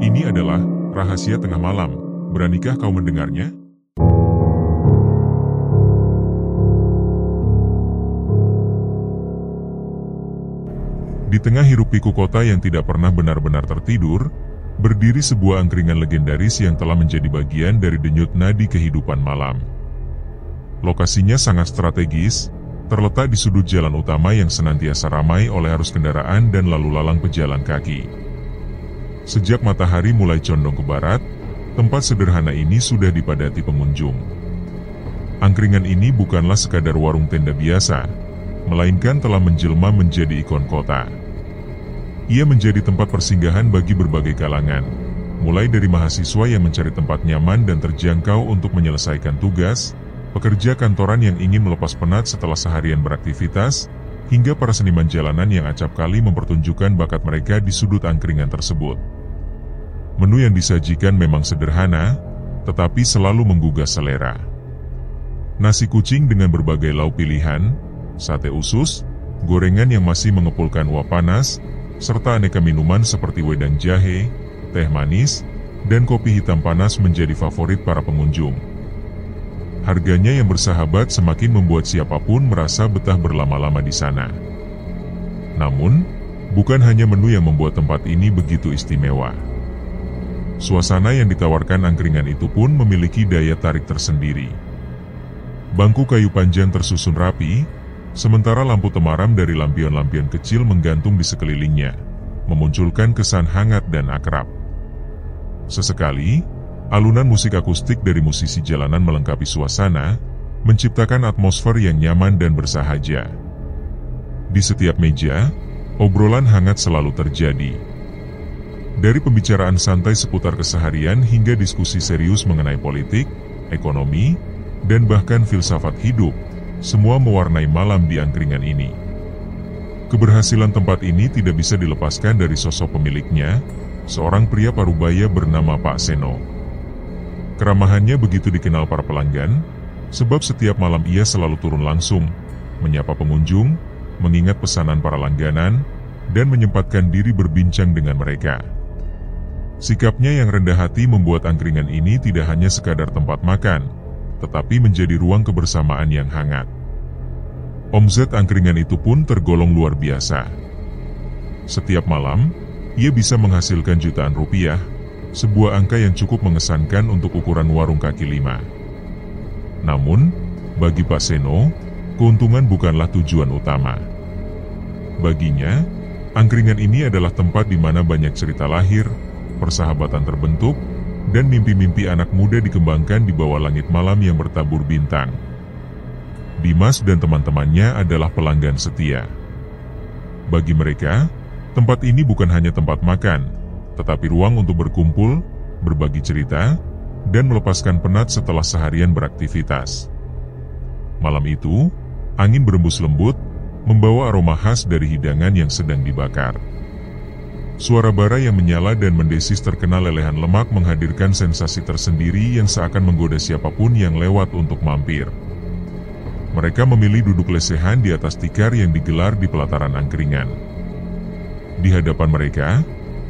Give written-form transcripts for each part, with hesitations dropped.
Ini adalah rahasia tengah malam. Beranikah kau mendengarnya? Di tengah hiruk-pikuk kota yang tidak pernah benar-benar tertidur, berdiri sebuah angkringan legendaris yang telah menjadi bagian dari denyut nadi kehidupan malam. Lokasinya sangat strategis, terletak di sudut jalan utama yang senantiasa ramai oleh arus kendaraan dan lalu lalang pejalan kaki. Sejak matahari mulai condong ke barat, tempat sederhana ini sudah dipadati pengunjung. Angkringan ini bukanlah sekadar warung tenda biasa, melainkan telah menjelma menjadi ikon kota. Ia menjadi tempat persinggahan bagi berbagai kalangan, mulai dari mahasiswa yang mencari tempat nyaman dan terjangkau untuk menyelesaikan tugas, pekerja kantoran yang ingin melepas penat setelah seharian beraktivitas, hingga para seniman jalanan yang acap kali mempertunjukkan bakat mereka di sudut angkringan tersebut. Menu yang disajikan memang sederhana, tetapi selalu menggugah selera. Nasi kucing dengan berbagai lauk pilihan, sate usus, gorengan yang masih mengepulkan uap panas, serta aneka minuman seperti wedang jahe, teh manis, dan kopi hitam panas menjadi favorit para pengunjung. Harganya yang bersahabat semakin membuat siapapun merasa betah berlama-lama di sana. Namun, bukan hanya menu yang membuat tempat ini begitu istimewa. Suasana yang ditawarkan angkringan itu pun memiliki daya tarik tersendiri. Bangku kayu panjang tersusun rapi, sementara lampu temaram dari lampion-lampion kecil menggantung di sekelilingnya, memunculkan kesan hangat dan akrab. Sesekali, alunan musik akustik dari musisi jalanan melengkapi suasana, menciptakan atmosfer yang nyaman dan bersahaja. Di setiap meja, obrolan hangat selalu terjadi. Dari pembicaraan santai seputar keseharian hingga diskusi serius mengenai politik, ekonomi, dan bahkan filsafat hidup, semua mewarnai malam di angkringan ini. Keberhasilan tempat ini tidak bisa dilepaskan dari sosok pemiliknya, seorang pria parubaya bernama Pak Seno. Keramahannya begitu dikenal para pelanggan, sebab setiap malam ia selalu turun langsung, menyapa pengunjung, mengingat pesanan para langganan, dan menyempatkan diri berbincang dengan mereka. Sikapnya yang rendah hati membuat angkringan ini tidak hanya sekadar tempat makan, tetapi menjadi ruang kebersamaan yang hangat. Omzet angkringan itu pun tergolong luar biasa. Setiap malam, ia bisa menghasilkan jutaan rupiah, sebuah angka yang cukup mengesankan untuk ukuran warung kaki lima. Namun, bagi Pak Seno, keuntungan bukanlah tujuan utama. Baginya, angkringan ini adalah tempat di mana banyak cerita lahir, persahabatan terbentuk, dan mimpi-mimpi anak muda dikembangkan di bawah langit malam yang bertabur bintang. Dimas dan teman-temannya adalah pelanggan setia. Bagi mereka, tempat ini bukan hanya tempat makan, tetapi ruang untuk berkumpul, berbagi cerita, dan melepaskan penat setelah seharian beraktivitas. Malam itu, angin berembus lembut, membawa aroma khas dari hidangan yang sedang dibakar. Suara bara yang menyala dan mendesis terkena lelehan lemak menghadirkan sensasi tersendiri yang seakan menggoda siapapun yang lewat untuk mampir. Mereka memilih duduk lesehan di atas tikar yang digelar di pelataran angkringan. Di hadapan mereka,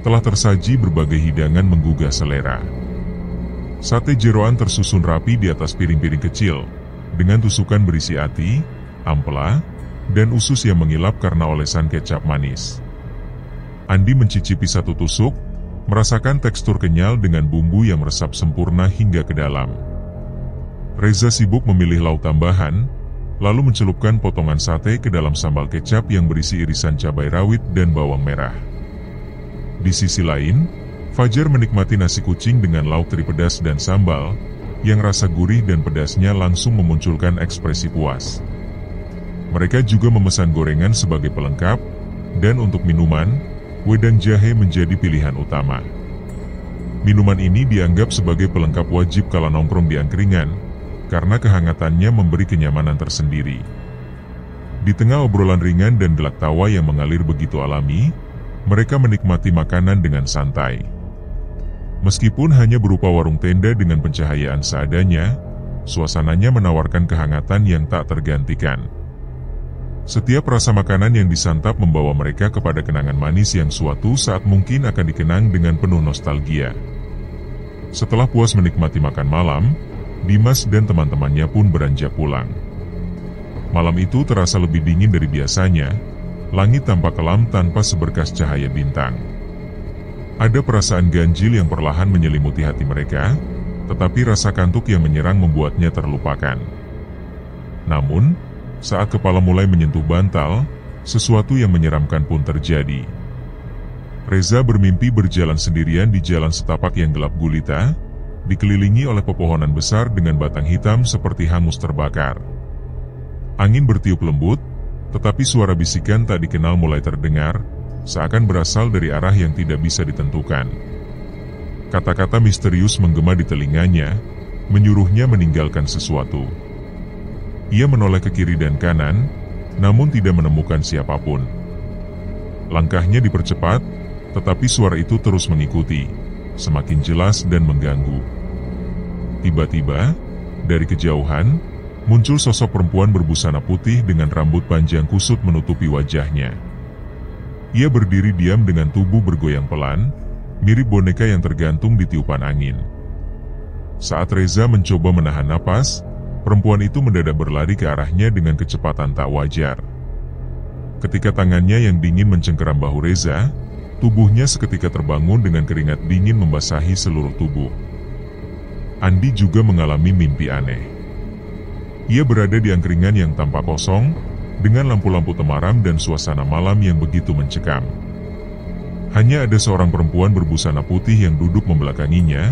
telah tersaji berbagai hidangan menggugah selera. Sate jeroan tersusun rapi di atas piring-piring kecil, dengan tusukan berisi ati, ampela, dan usus yang mengilap karena olesan kecap manis. Andi mencicipi satu tusuk, merasakan tekstur kenyal dengan bumbu yang meresap sempurna hingga ke dalam. Reza sibuk memilih lauk tambahan, lalu mencelupkan potongan sate ke dalam sambal kecap yang berisi irisan cabai rawit dan bawang merah. Di sisi lain, Fajar menikmati nasi kucing dengan lauk teri pedas dan sambal, yang rasa gurih dan pedasnya langsung memunculkan ekspresi puas. Mereka juga memesan gorengan sebagai pelengkap, dan untuk minuman, wedang jahe menjadi pilihan utama. Minuman ini dianggap sebagai pelengkap wajib kala nongkrong di angkringan, karena kehangatannya memberi kenyamanan tersendiri. Di tengah obrolan ringan dan gelak tawa yang mengalir begitu alami, mereka menikmati makanan dengan santai. Meskipun hanya berupa warung tenda dengan pencahayaan seadanya, suasananya menawarkan kehangatan yang tak tergantikan. Setiap rasa makanan yang disantap membawa mereka kepada kenangan manis yang suatu saat mungkin akan dikenang dengan penuh nostalgia. Setelah puas menikmati makan malam, Dimas dan teman-temannya pun beranjak pulang. Malam itu terasa lebih dingin dari biasanya, langit tampak kelam tanpa seberkas cahaya bintang. Ada perasaan ganjil yang perlahan menyelimuti hati mereka, tetapi rasa kantuk yang menyerang membuatnya terlupakan. Namun, saat kepala mulai menyentuh bantal, sesuatu yang menyeramkan pun terjadi. Reza bermimpi berjalan sendirian di jalan setapak yang gelap gulita, dikelilingi oleh pepohonan besar dengan batang hitam seperti hangus terbakar. Angin bertiup lembut, tetapi suara bisikan tak dikenal mulai terdengar, seakan berasal dari arah yang tidak bisa ditentukan. Kata-kata misterius menggema di telinganya, menyuruhnya meninggalkan sesuatu. Ia menoleh ke kiri dan kanan, namun tidak menemukan siapapun. Langkahnya dipercepat, tetapi suara itu terus mengikuti, semakin jelas dan mengganggu. Tiba-tiba, dari kejauhan, muncul sosok perempuan berbusana putih dengan rambut panjang kusut menutupi wajahnya. Ia berdiri diam dengan tubuh bergoyang pelan, mirip boneka yang tergantung di tiupan angin. Saat Reza mencoba menahan napas, perempuan itu mendadak berlari ke arahnya dengan kecepatan tak wajar. Ketika tangannya yang dingin mencengkeram bahu Reza, tubuhnya seketika terbangun dengan keringat dingin membasahi seluruh tubuh. Andi juga mengalami mimpi aneh. Ia berada di angkringan yang tampak kosong, dengan lampu-lampu temaram dan suasana malam yang begitu mencekam. Hanya ada seorang perempuan berbusana putih yang duduk membelakanginya,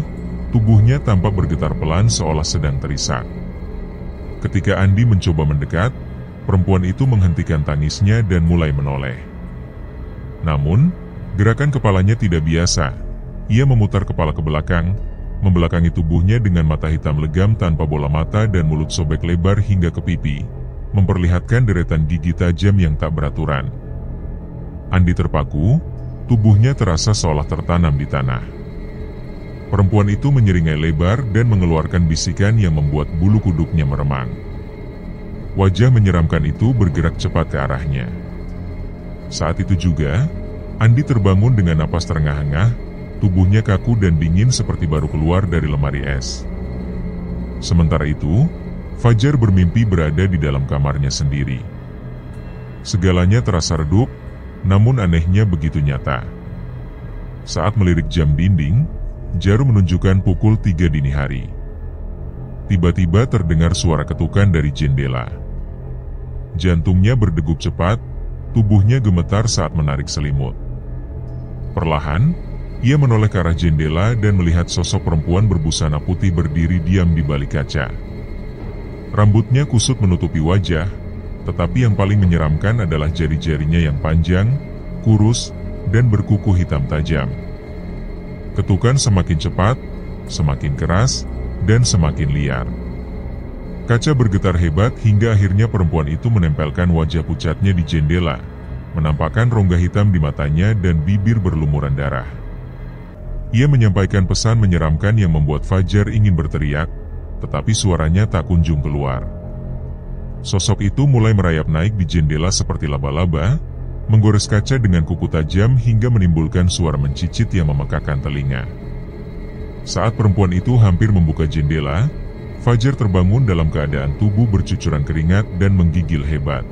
tubuhnya tampak bergetar pelan seolah sedang terisak. Ketika Andi mencoba mendekat, perempuan itu menghentikan tangisnya dan mulai menoleh. Namun, gerakan kepalanya tidak biasa. Ia memutar kepala ke belakang, membelakangi tubuhnya dengan mata hitam legam tanpa bola mata dan mulut sobek lebar hingga ke pipi, memperlihatkan deretan gigi tajam yang tak beraturan. Andi terpaku, tubuhnya terasa seolah tertanam di tanah. Perempuan itu menyeringai lebar dan mengeluarkan bisikan yang membuat bulu kuduknya meremang. Wajah menyeramkan itu bergerak cepat ke arahnya. Saat itu juga, Andi terbangun dengan napas terengah-engah, tubuhnya kaku dan dingin seperti baru keluar dari lemari es. Sementara itu, Fajar bermimpi berada di dalam kamarnya sendiri. Segalanya terasa redup, namun anehnya begitu nyata. Saat melirik jam dinding, jarum menunjukkan pukul 3 dini hari. Tiba-tiba terdengar suara ketukan dari jendela. Jantungnya berdegup cepat, tubuhnya gemetar saat menarik selimut. Perlahan, ia menoleh ke arah jendela dan melihat sosok perempuan berbusana putih berdiri diam di balik kaca. Rambutnya kusut menutupi wajah, tetapi yang paling menyeramkan adalah jari-jarinya yang panjang, kurus, dan berkuku hitam tajam. Ketukan semakin cepat, semakin keras, dan semakin liar. Kaca bergetar hebat hingga akhirnya perempuan itu menempelkan wajah pucatnya di jendela, menampakkan rongga hitam di matanya dan bibir berlumuran darah. Ia menyampaikan pesan menyeramkan yang membuat Fajar ingin berteriak, tetapi suaranya tak kunjung keluar. Sosok itu mulai merayap naik di jendela seperti laba-laba, menggores kaca dengan kuku tajam hingga menimbulkan suara mencicit yang memekakan telinga. Saat perempuan itu hampir membuka jendela, Fajar terbangun dalam keadaan tubuh bercucuran keringat dan menggigil hebat.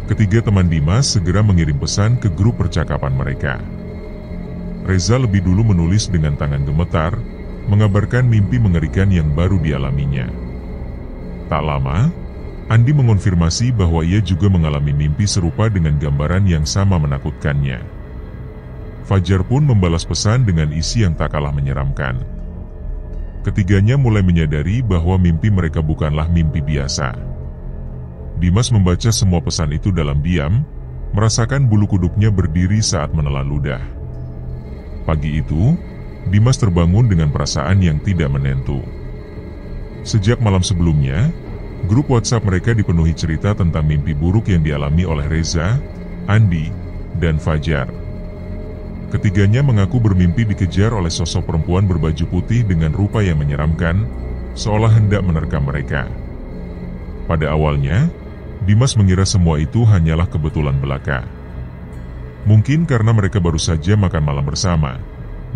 Ketiga teman Dimas segera mengirim pesan ke grup percakapan mereka. Reza lebih dulu menulis dengan tangan gemetar, mengabarkan mimpi mengerikan yang baru dialaminya. Tak lama, Andi mengonfirmasi bahwa ia juga mengalami mimpi serupa dengan gambaran yang sama menakutkannya. Fajar pun membalas pesan dengan isi yang tak kalah menyeramkan. Ketiganya mulai menyadari bahwa mimpi mereka bukanlah mimpi biasa. Dimas membaca semua pesan itu dalam diam, merasakan bulu kuduknya berdiri saat menelan ludah. Pagi itu, Dimas terbangun dengan perasaan yang tidak menentu. Sejak malam sebelumnya, grup WhatsApp mereka dipenuhi cerita tentang mimpi buruk yang dialami oleh Reza, Andi, dan Fajar. Ketiganya mengaku bermimpi dikejar oleh sosok perempuan berbaju putih dengan rupa yang menyeramkan, seolah hendak menerkam mereka. Pada awalnya, Dimas mengira semua itu hanyalah kebetulan belaka. Mungkin karena mereka baru saja makan malam bersama,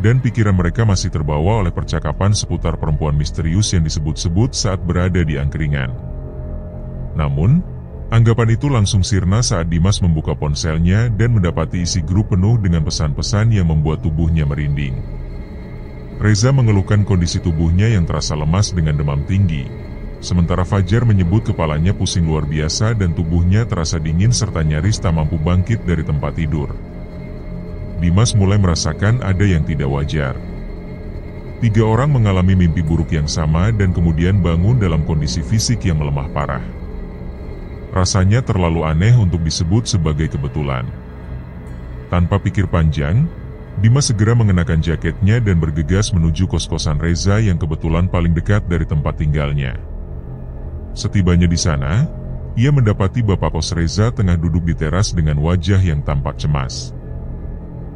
dan pikiran mereka masih terbawa oleh percakapan seputar perempuan misterius yang disebut-sebut saat berada di angkringan. Namun, anggapan itu langsung sirna saat Dimas membuka ponselnya dan mendapati isi grup penuh dengan pesan-pesan yang membuat tubuhnya merinding. Reza mengeluhkan kondisi tubuhnya yang terasa lemas dengan demam tinggi, sementara Fajar menyebut kepalanya pusing luar biasa dan tubuhnya terasa dingin serta nyaris tak mampu bangkit dari tempat tidur. Dimas mulai merasakan ada yang tidak wajar. 3 orang mengalami mimpi buruk yang sama dan kemudian bangun dalam kondisi fisik yang melemah parah. Rasanya terlalu aneh untuk disebut sebagai kebetulan. Tanpa pikir panjang, Dimas segera mengenakan jaketnya dan bergegas menuju kos-kosan Reza yang kebetulan paling dekat dari tempat tinggalnya. Setibanya di sana, ia mendapati bapak kos Reza tengah duduk di teras dengan wajah yang tampak cemas.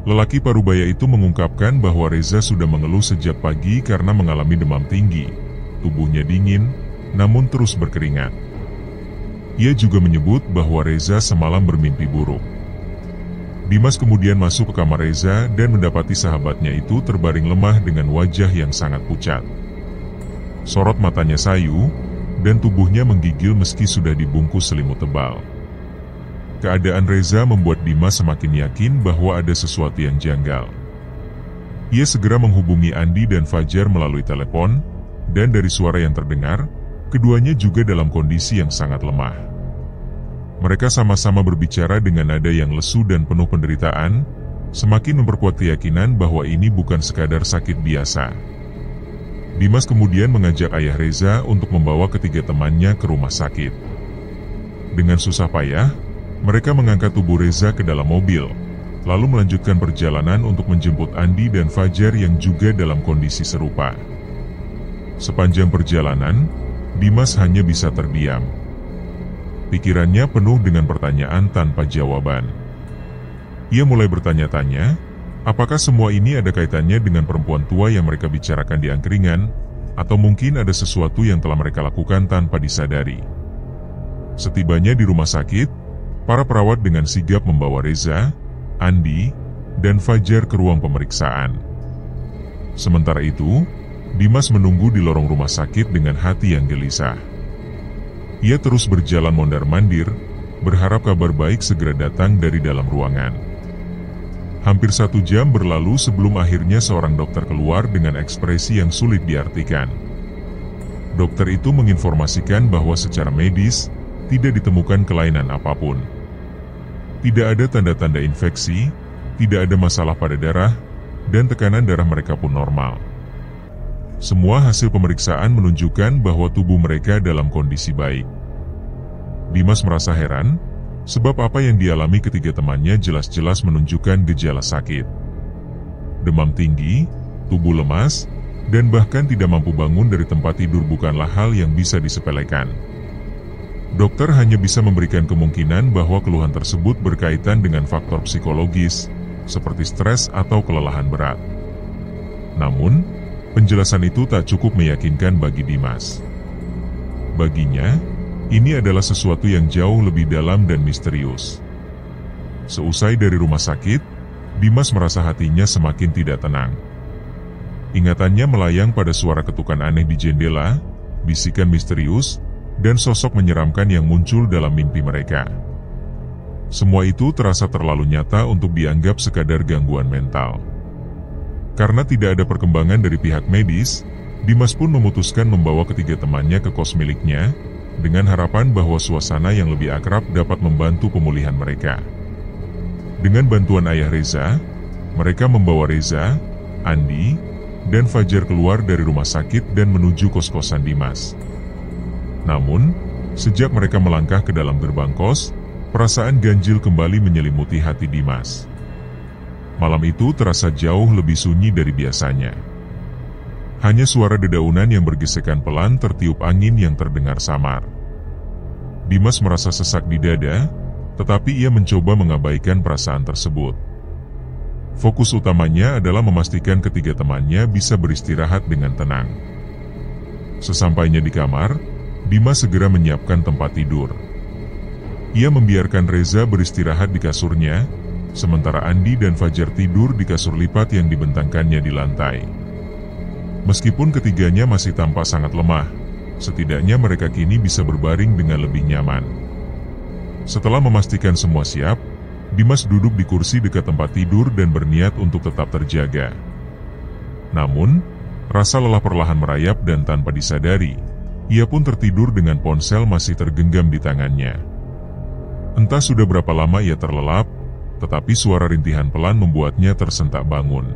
Lelaki parubaya itu mengungkapkan bahwa Reza sudah mengeluh sejak pagi karena mengalami demam tinggi, tubuhnya dingin, namun terus berkeringat. Ia juga menyebut bahwa Reza semalam bermimpi buruk. Dimas kemudian masuk ke kamar Reza dan mendapati sahabatnya itu terbaring lemah dengan wajah yang sangat pucat. Sorot matanya sayu, dan tubuhnya menggigil meski sudah dibungkus selimut tebal. Keadaan Reza membuat Dimas semakin yakin bahwa ada sesuatu yang janggal. Ia segera menghubungi Andi dan Fajar melalui telepon, dan dari suara yang terdengar, keduanya juga dalam kondisi yang sangat lemah. Mereka sama-sama berbicara dengan nada yang lesu dan penuh penderitaan, semakin memperkuat keyakinan bahwa ini bukan sekadar sakit biasa. Dimas kemudian mengajak ayah Reza untuk membawa ketiga temannya ke rumah sakit. Dengan susah payah, mereka mengangkat tubuh Reza ke dalam mobil, lalu melanjutkan perjalanan untuk menjemput Andi dan Fajar yang juga dalam kondisi serupa. Sepanjang perjalanan, Dimas hanya bisa terdiam. Pikirannya penuh dengan pertanyaan tanpa jawaban. Ia mulai bertanya-tanya, apakah semua ini ada kaitannya dengan perempuan tua yang mereka bicarakan di angkringan, atau mungkin ada sesuatu yang telah mereka lakukan tanpa disadari. Setibanya di rumah sakit, para perawat dengan sigap membawa Reza, Andi, dan Fajar ke ruang pemeriksaan. Sementara itu, Dimas menunggu di lorong rumah sakit dengan hati yang gelisah. Ia terus berjalan mondar-mandir, berharap kabar baik segera datang dari dalam ruangan. Hampir 1 jam berlalu sebelum akhirnya seorang dokter keluar dengan ekspresi yang sulit diartikan. Dokter itu menginformasikan bahwa secara medis, tidak ditemukan kelainan apapun. Tidak ada tanda-tanda infeksi, tidak ada masalah pada darah, dan tekanan darah mereka pun normal. Semua hasil pemeriksaan menunjukkan bahwa tubuh mereka dalam kondisi baik. Dimas merasa heran, sebab apa yang dialami ketiga temannya jelas-jelas menunjukkan gejala sakit. Demam tinggi, tubuh lemas, dan bahkan tidak mampu bangun dari tempat tidur bukanlah hal yang bisa disepelekan. Dokter hanya bisa memberikan kemungkinan bahwa keluhan tersebut berkaitan dengan faktor psikologis, seperti stres atau kelelahan berat. Namun, penjelasan itu tak cukup meyakinkan bagi Dimas. Baginya, ini adalah sesuatu yang jauh lebih dalam dan misterius. Seusai dari rumah sakit, Dimas merasa hatinya semakin tidak tenang. Ingatannya melayang pada suara ketukan aneh di jendela, bisikan misterius, dan sosok menyeramkan yang muncul dalam mimpi mereka. Semua itu terasa terlalu nyata untuk dianggap sekadar gangguan mental. Karena tidak ada perkembangan dari pihak medis, Dimas pun memutuskan membawa ketiga temannya ke kos miliknya, dengan harapan bahwa suasana yang lebih akrab dapat membantu pemulihan mereka. Dengan bantuan ayah Reza, mereka membawa Reza, Andi, dan Fajar keluar dari rumah sakit dan menuju kos-kosan Dimas. Namun, sejak mereka melangkah ke dalam gerbang kos, perasaan ganjil kembali menyelimuti hati Dimas. Malam itu terasa jauh lebih sunyi dari biasanya. Hanya suara dedaunan yang bergesekan pelan tertiup angin yang terdengar samar. Dimas merasa sesak di dada, tetapi ia mencoba mengabaikan perasaan tersebut. Fokus utamanya adalah memastikan ketiga temannya bisa beristirahat dengan tenang. Sesampainya di kamar, Dimas segera menyiapkan tempat tidur. Ia membiarkan Reza beristirahat di kasurnya, sementara Andi dan Fajar tidur di kasur lipat yang dibentangkannya di lantai. Meskipun ketiganya masih tampak sangat lemah, setidaknya mereka kini bisa berbaring dengan lebih nyaman. Setelah memastikan semua siap, Dimas duduk di kursi dekat tempat tidur dan berniat untuk tetap terjaga. Namun, rasa lelah perlahan merayap dan tanpa disadari, ia pun tertidur dengan ponsel masih tergenggam di tangannya. Entah sudah berapa lama ia terlelap, tetapi suara rintihan pelan membuatnya tersentak bangun.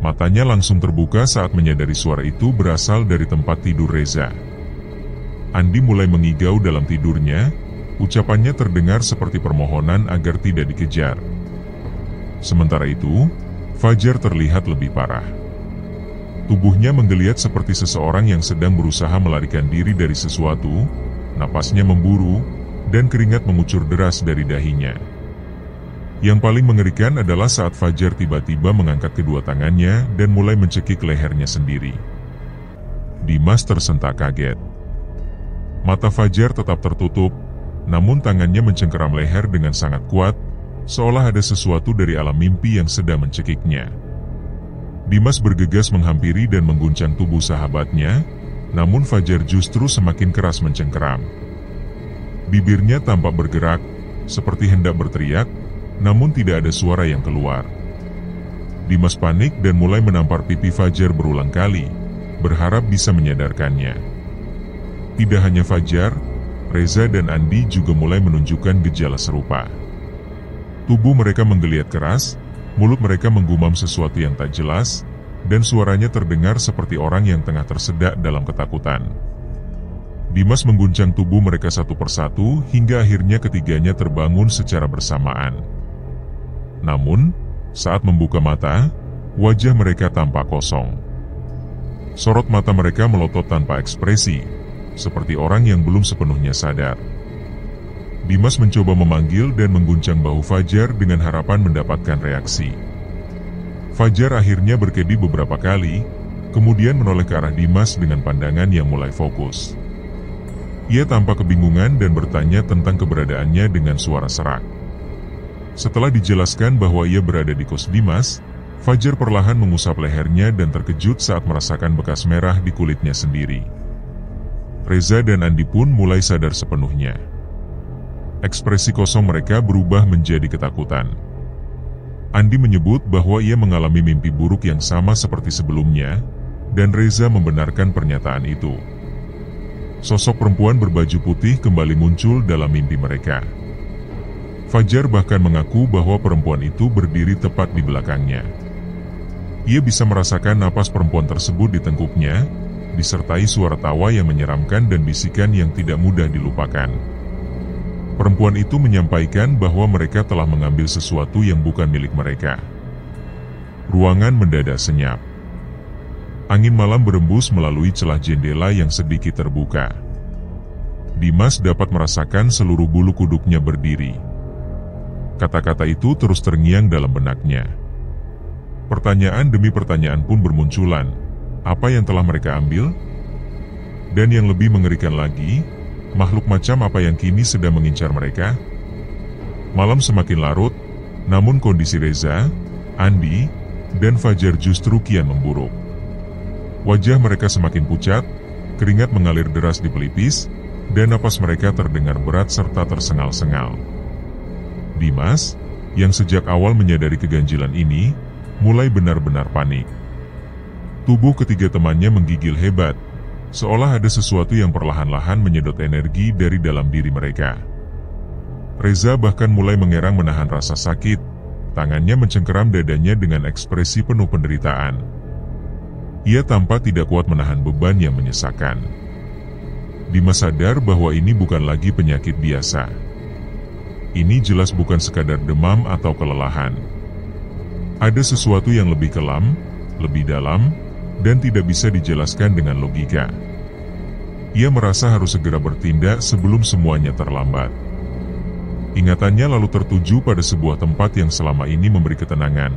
Matanya langsung terbuka saat menyadari suara itu berasal dari tempat tidur Reza. Andi mulai mengigau dalam tidurnya. Ucapannya terdengar seperti permohonan agar tidak dikejar. Sementara itu, Fajar terlihat lebih parah. Tubuhnya menggeliat seperti seseorang yang sedang berusaha melarikan diri dari sesuatu, napasnya memburu, dan keringat mengucur deras dari dahinya. Yang paling mengerikan adalah saat Fajar tiba-tiba mengangkat kedua tangannya dan mulai mencekik lehernya sendiri. Dimas tersentak kaget. Mata Fajar tetap tertutup, namun tangannya mencengkeram leher dengan sangat kuat, seolah ada sesuatu dari alam mimpi yang sedang mencekiknya. Dimas bergegas menghampiri dan mengguncang tubuh sahabatnya, namun Fajar justru semakin keras mencengkeram. Bibirnya tampak bergerak, seperti hendak berteriak, namun tidak ada suara yang keluar. Dimas panik dan mulai menampar pipi Fajar berulang kali, berharap bisa menyadarkannya. Tidak hanya Fajar, Reza dan Andi juga mulai menunjukkan gejala serupa. Tubuh mereka menggeliat keras, mulut mereka menggumam sesuatu yang tak jelas, dan suaranya terdengar seperti orang yang tengah tersedak dalam ketakutan. Dimas mengguncang tubuh mereka satu persatu hingga akhirnya ketiganya terbangun secara bersamaan. Namun, saat membuka mata, wajah mereka tampak kosong. Sorot mata mereka melotot tanpa ekspresi, seperti orang yang belum sepenuhnya sadar. Dimas mencoba memanggil dan mengguncang bahu Fajar dengan harapan mendapatkan reaksi. Fajar akhirnya berkedip beberapa kali, kemudian menoleh ke arah Dimas dengan pandangan yang mulai fokus. Ia tampak kebingungan dan bertanya tentang keberadaannya dengan suara serak. Setelah dijelaskan bahwa ia berada di kos Dimas, Fajar perlahan mengusap lehernya dan terkejut saat merasakan bekas merah di kulitnya sendiri. Reza dan Andi pun mulai sadar sepenuhnya. Ekspresi kosong mereka berubah menjadi ketakutan. Andi menyebut bahwa ia mengalami mimpi buruk yang sama seperti sebelumnya, dan Reza membenarkan pernyataan itu. Sosok perempuan berbaju putih kembali muncul dalam mimpi mereka. Fajar bahkan mengaku bahwa perempuan itu berdiri tepat di belakangnya. Ia bisa merasakan napas perempuan tersebut di tengkuknya, disertai suara tawa yang menyeramkan dan bisikan yang tidak mudah dilupakan. Perempuan itu menyampaikan bahwa mereka telah mengambil sesuatu yang bukan milik mereka. Ruangan mendadak senyap. Angin malam berembus melalui celah jendela yang sedikit terbuka. Dimas dapat merasakan seluruh bulu kuduknya berdiri. Kata-kata itu terus terngiang dalam benaknya. Pertanyaan demi pertanyaan pun bermunculan. Apa yang telah mereka ambil? Dan yang lebih mengerikan lagi, makhluk macam apa yang kini sedang mengincar mereka? Malam semakin larut, namun kondisi Reza, Andi, dan Fajar justru kian memburuk. Wajah mereka semakin pucat, keringat mengalir deras di pelipis, dan napas mereka terdengar berat serta tersengal-sengal. Dimas, yang sejak awal menyadari keganjilan ini, mulai benar-benar panik. Tubuh ketiga temannya menggigil hebat, seolah ada sesuatu yang perlahan-lahan menyedot energi dari dalam diri mereka. Reza bahkan mulai mengerang menahan rasa sakit, tangannya mencengkeram dadanya dengan ekspresi penuh penderitaan. Ia tampak tidak kuat menahan beban yang menyesakan. Dimas sadar bahwa ini bukan lagi penyakit biasa. Ini jelas bukan sekadar demam atau kelelahan. Ada sesuatu yang lebih kelam, lebih dalam, dan tidak bisa dijelaskan dengan logika. Ia merasa harus segera bertindak sebelum semuanya terlambat. Ingatannya lalu tertuju pada sebuah tempat yang selama ini memberi ketenangan,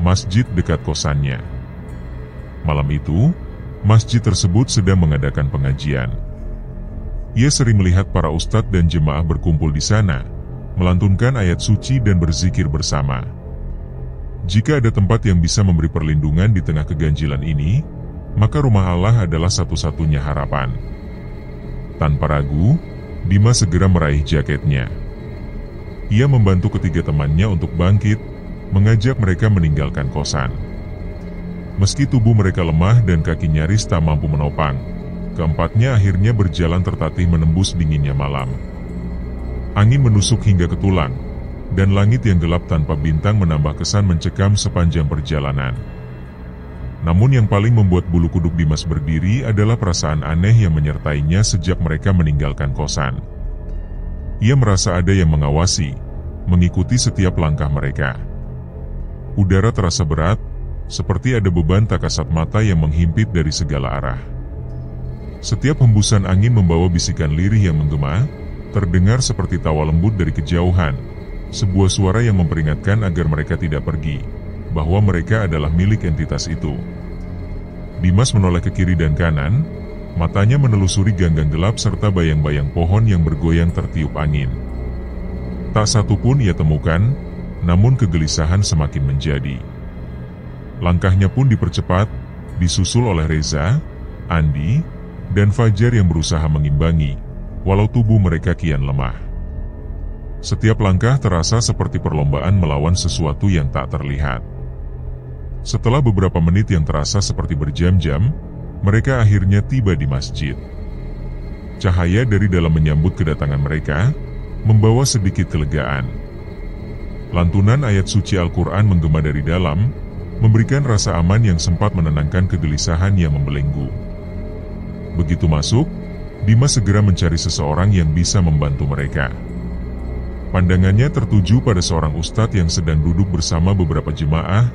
masjid dekat kosannya. Malam itu, masjid tersebut sedang mengadakan pengajian. Ia sering melihat para ustadz dan jemaah berkumpul di sana, melantunkan ayat suci dan berzikir bersama. Jika ada tempat yang bisa memberi perlindungan di tengah keganjilan ini, maka rumah Allah adalah satu-satunya harapan. Tanpa ragu, Dimas segera meraih jaketnya. Ia membantu ketiga temannya untuk bangkit, mengajak mereka meninggalkan kosan. Meski tubuh mereka lemah dan kaki nyaris tak mampu menopang, keempatnya akhirnya berjalan tertatih menembus dinginnya malam. Angin menusuk hingga ke tulang, dan langit yang gelap tanpa bintang menambah kesan mencekam sepanjang perjalanan. Namun yang paling membuat bulu kuduk Dimas berdiri adalah perasaan aneh yang menyertainya sejak mereka meninggalkan kosan. Ia merasa ada yang mengawasi, mengikuti setiap langkah mereka. Udara terasa berat, seperti ada beban tak kasat mata yang menghimpit dari segala arah. Setiap hembusan angin membawa bisikan lirih yang menggema, terdengar seperti tawa lembut dari kejauhan, sebuah suara yang memperingatkan agar mereka tidak pergi, bahwa mereka adalah milik entitas itu. Dimas menoleh ke kiri dan kanan, matanya menelusuri ganggang gelap serta bayang-bayang pohon yang bergoyang tertiup angin. Tak satu pun ia temukan, namun kegelisahan semakin menjadi. Langkahnya pun dipercepat, disusul oleh Reza, Andi, dan Fajar yang berusaha mengimbangi, walau tubuh mereka kian lemah. Setiap langkah terasa seperti perlombaan melawan sesuatu yang tak terlihat. Setelah beberapa menit yang terasa seperti berjam-jam, mereka akhirnya tiba di masjid. Cahaya dari dalam menyambut kedatangan mereka, membawa sedikit kelegaan. Lantunan ayat suci Al-Quran menggema dari dalam, memberikan rasa aman yang sempat menenangkan kegelisahan yang membelenggu. Begitu masuk, Dimas segera mencari seseorang yang bisa membantu mereka. Pandangannya tertuju pada seorang ustadz yang sedang duduk bersama beberapa jemaah,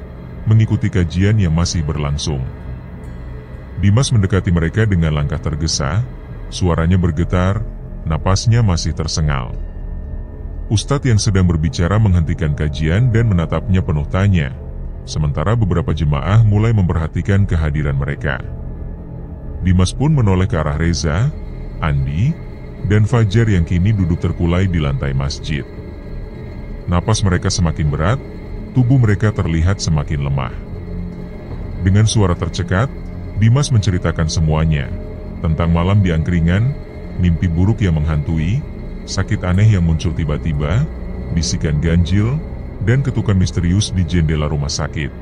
mengikuti kajian yang masih berlangsung. Dimas mendekati mereka dengan langkah tergesa, suaranya bergetar, napasnya masih tersengal. Ustadz yang sedang berbicara menghentikan kajian dan menatapnya penuh tanya, sementara beberapa jemaah mulai memperhatikan kehadiran mereka. Dimas pun menoleh ke arah Reza, Andi, dan Fajar yang kini duduk terkulai di lantai masjid. Napas mereka semakin berat, tubuh mereka terlihat semakin lemah. Dengan suara tercekat, Dimas menceritakan semuanya, tentang malam di angkringan, mimpi buruk yang menghantui, sakit aneh yang muncul tiba-tiba, bisikan ganjil, dan ketukan misterius di jendela rumah sakit.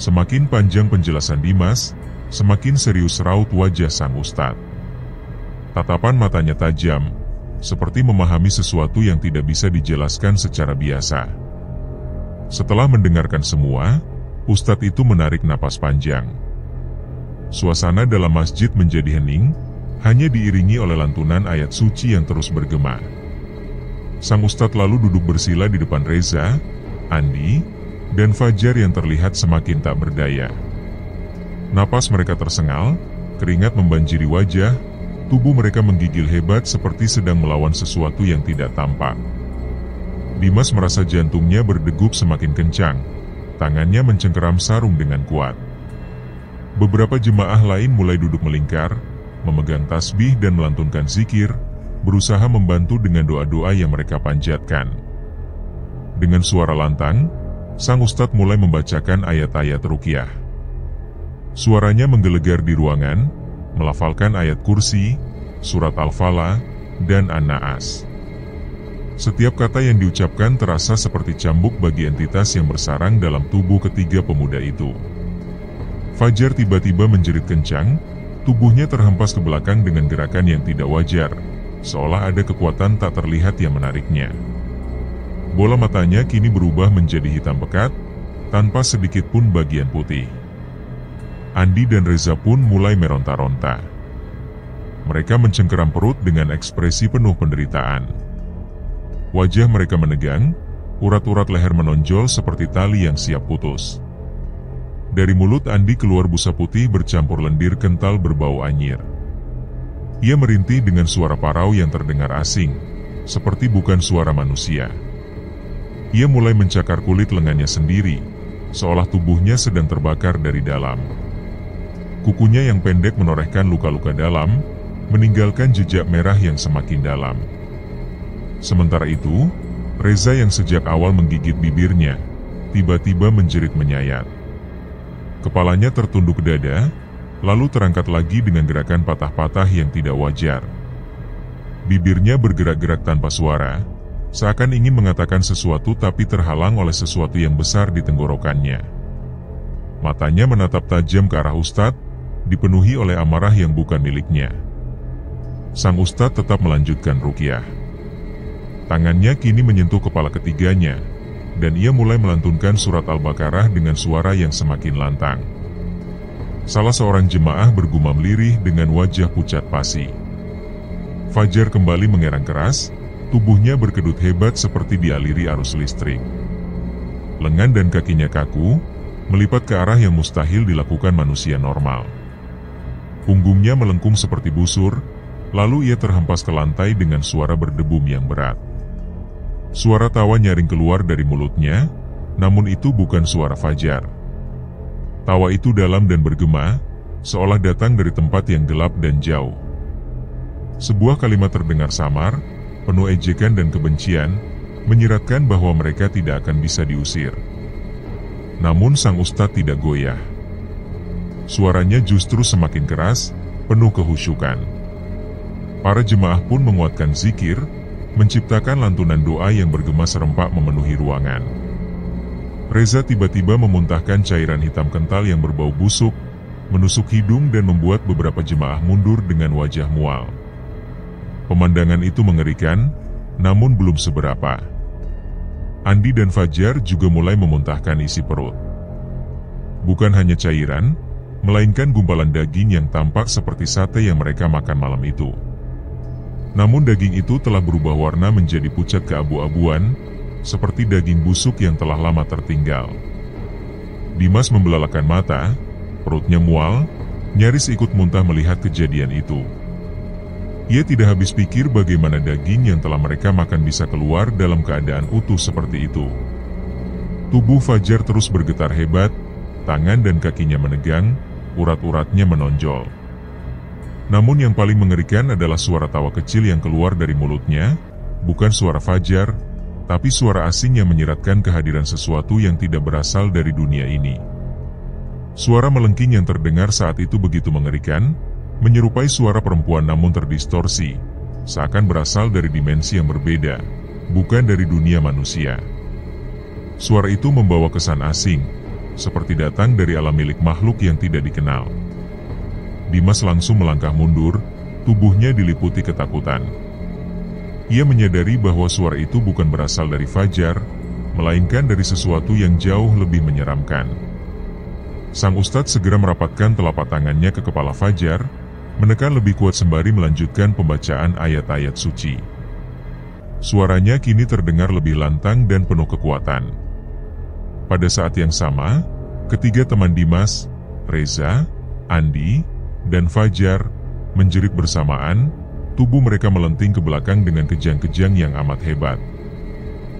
Semakin panjang penjelasan Dimas, semakin serius raut wajah sang ustadz. Tatapan matanya tajam, seperti memahami sesuatu yang tidak bisa dijelaskan secara biasa. Setelah mendengarkan semua, ustadz itu menarik napas panjang. Suasana dalam masjid menjadi hening, hanya diiringi oleh lantunan ayat suci yang terus bergema. Sang ustadz lalu duduk bersila di depan Reza, Andi, dan Fajar yang terlihat semakin tak berdaya. Napas mereka tersengal, keringat membanjiri wajah, tubuh mereka menggigil hebat seperti sedang melawan sesuatu yang tidak tampak. Dimas merasa jantungnya berdegup semakin kencang, tangannya mencengkeram sarung dengan kuat. Beberapa jemaah lain mulai duduk melingkar, memegang tasbih dan melantunkan zikir, berusaha membantu dengan doa-doa yang mereka panjatkan. Dengan suara lantang, sang ustadz mulai membacakan ayat-ayat ruqyah. Suaranya menggelegar di ruangan, melafalkan ayat kursi, surat Al-Falaq, dan An-Naas. Setiap kata yang diucapkan terasa seperti cambuk bagi entitas yang bersarang dalam tubuh ketiga pemuda itu. Fajar tiba-tiba menjerit kencang, tubuhnya terhempas ke belakang dengan gerakan yang tidak wajar, seolah ada kekuatan tak terlihat yang menariknya. Bola matanya kini berubah menjadi hitam pekat, tanpa sedikit pun bagian putih. Andi dan Reza pun mulai meronta-ronta. Mereka mencengkeram perut dengan ekspresi penuh penderitaan. Wajah mereka menegang, urat-urat leher menonjol seperti tali yang siap putus. Dari mulut Andi keluar busa putih bercampur lendir kental berbau anyir. Ia merintih dengan suara parau yang terdengar asing, seperti bukan suara manusia. Ia mulai mencakar kulit lengannya sendiri, seolah tubuhnya sedang terbakar dari dalam. Kukunya yang pendek menorehkan luka-luka dalam, meninggalkan jejak merah yang semakin dalam. Sementara itu, Reza yang sejak awal menggigit bibirnya, tiba-tiba menjerit menyayat. Kepalanya tertunduk ke dada, lalu terangkat lagi dengan gerakan patah-patah yang tidak wajar. Bibirnya bergerak-gerak tanpa suara, seakan ingin mengatakan sesuatu tapi terhalang oleh sesuatu yang besar di tenggorokannya. Matanya menatap tajam ke arah Ustadz, dipenuhi oleh amarah yang bukan miliknya. Sang Ustadz tetap melanjutkan ruqyah. Tangannya kini menyentuh kepala ketiganya, dan ia mulai melantunkan surat Al-Baqarah dengan suara yang semakin lantang. Salah seorang jemaah bergumam lirih dengan wajah pucat pasi. Fajar kembali mengerang keras, tubuhnya berkedut hebat seperti dialiri arus listrik. Lengan dan kakinya kaku, melipat ke arah yang mustahil dilakukan manusia normal. Punggungnya melengkung seperti busur, lalu ia terhempas ke lantai dengan suara berdebum yang berat. Suara tawa nyaring keluar dari mulutnya, namun itu bukan suara Fajar. Tawa itu dalam dan bergema, seolah datang dari tempat yang gelap dan jauh. Sebuah kalimat terdengar samar, penuh ejekan dan kebencian, menyiratkan bahwa mereka tidak akan bisa diusir. Namun sang Ustadz tidak goyah. Suaranya justru semakin keras, penuh kehusyukan. Para jemaah pun menguatkan zikir, menciptakan lantunan doa yang bergema serempak memenuhi ruangan. Reza tiba-tiba memuntahkan cairan hitam kental yang berbau busuk, menusuk hidung dan membuat beberapa jemaah mundur dengan wajah mual. Pemandangan itu mengerikan, namun belum seberapa. Andi dan Fajar juga mulai memuntahkan isi perut. Bukan hanya cairan, melainkan gumpalan daging yang tampak seperti sate yang mereka makan malam itu. Namun daging itu telah berubah warna menjadi pucat keabu-abuan, seperti daging busuk yang telah lama tertinggal. Dimas membelalakan mata, perutnya mual, nyaris ikut muntah melihat kejadian itu. Ia tidak habis pikir bagaimana daging yang telah mereka makan bisa keluar dalam keadaan utuh seperti itu. Tubuh Fajar terus bergetar hebat, tangan dan kakinya menegang, urat-uratnya menonjol. Namun yang paling mengerikan adalah suara tawa kecil yang keluar dari mulutnya, bukan suara Fajar, tapi suara asing yang menyiratkan kehadiran sesuatu yang tidak berasal dari dunia ini. Suara melengking yang terdengar saat itu begitu mengerikan, menyerupai suara perempuan namun terdistorsi, seakan berasal dari dimensi yang berbeda, bukan dari dunia manusia. Suara itu membawa kesan asing, seperti datang dari alam milik makhluk yang tidak dikenal. Dimas langsung melangkah mundur, tubuhnya diliputi ketakutan. Ia menyadari bahwa suara itu bukan berasal dari Fajar, melainkan dari sesuatu yang jauh lebih menyeramkan. Sang Ustadz segera merapatkan telapak tangannya ke kepala Fajar, menekan lebih kuat sembari melanjutkan pembacaan ayat-ayat suci. Suaranya kini terdengar lebih lantang dan penuh kekuatan. Pada saat yang sama, ketiga teman Dimas, Reza, Andi, dan Fajar menjerit bersamaan, tubuh mereka melenting ke belakang dengan kejang-kejang yang amat hebat.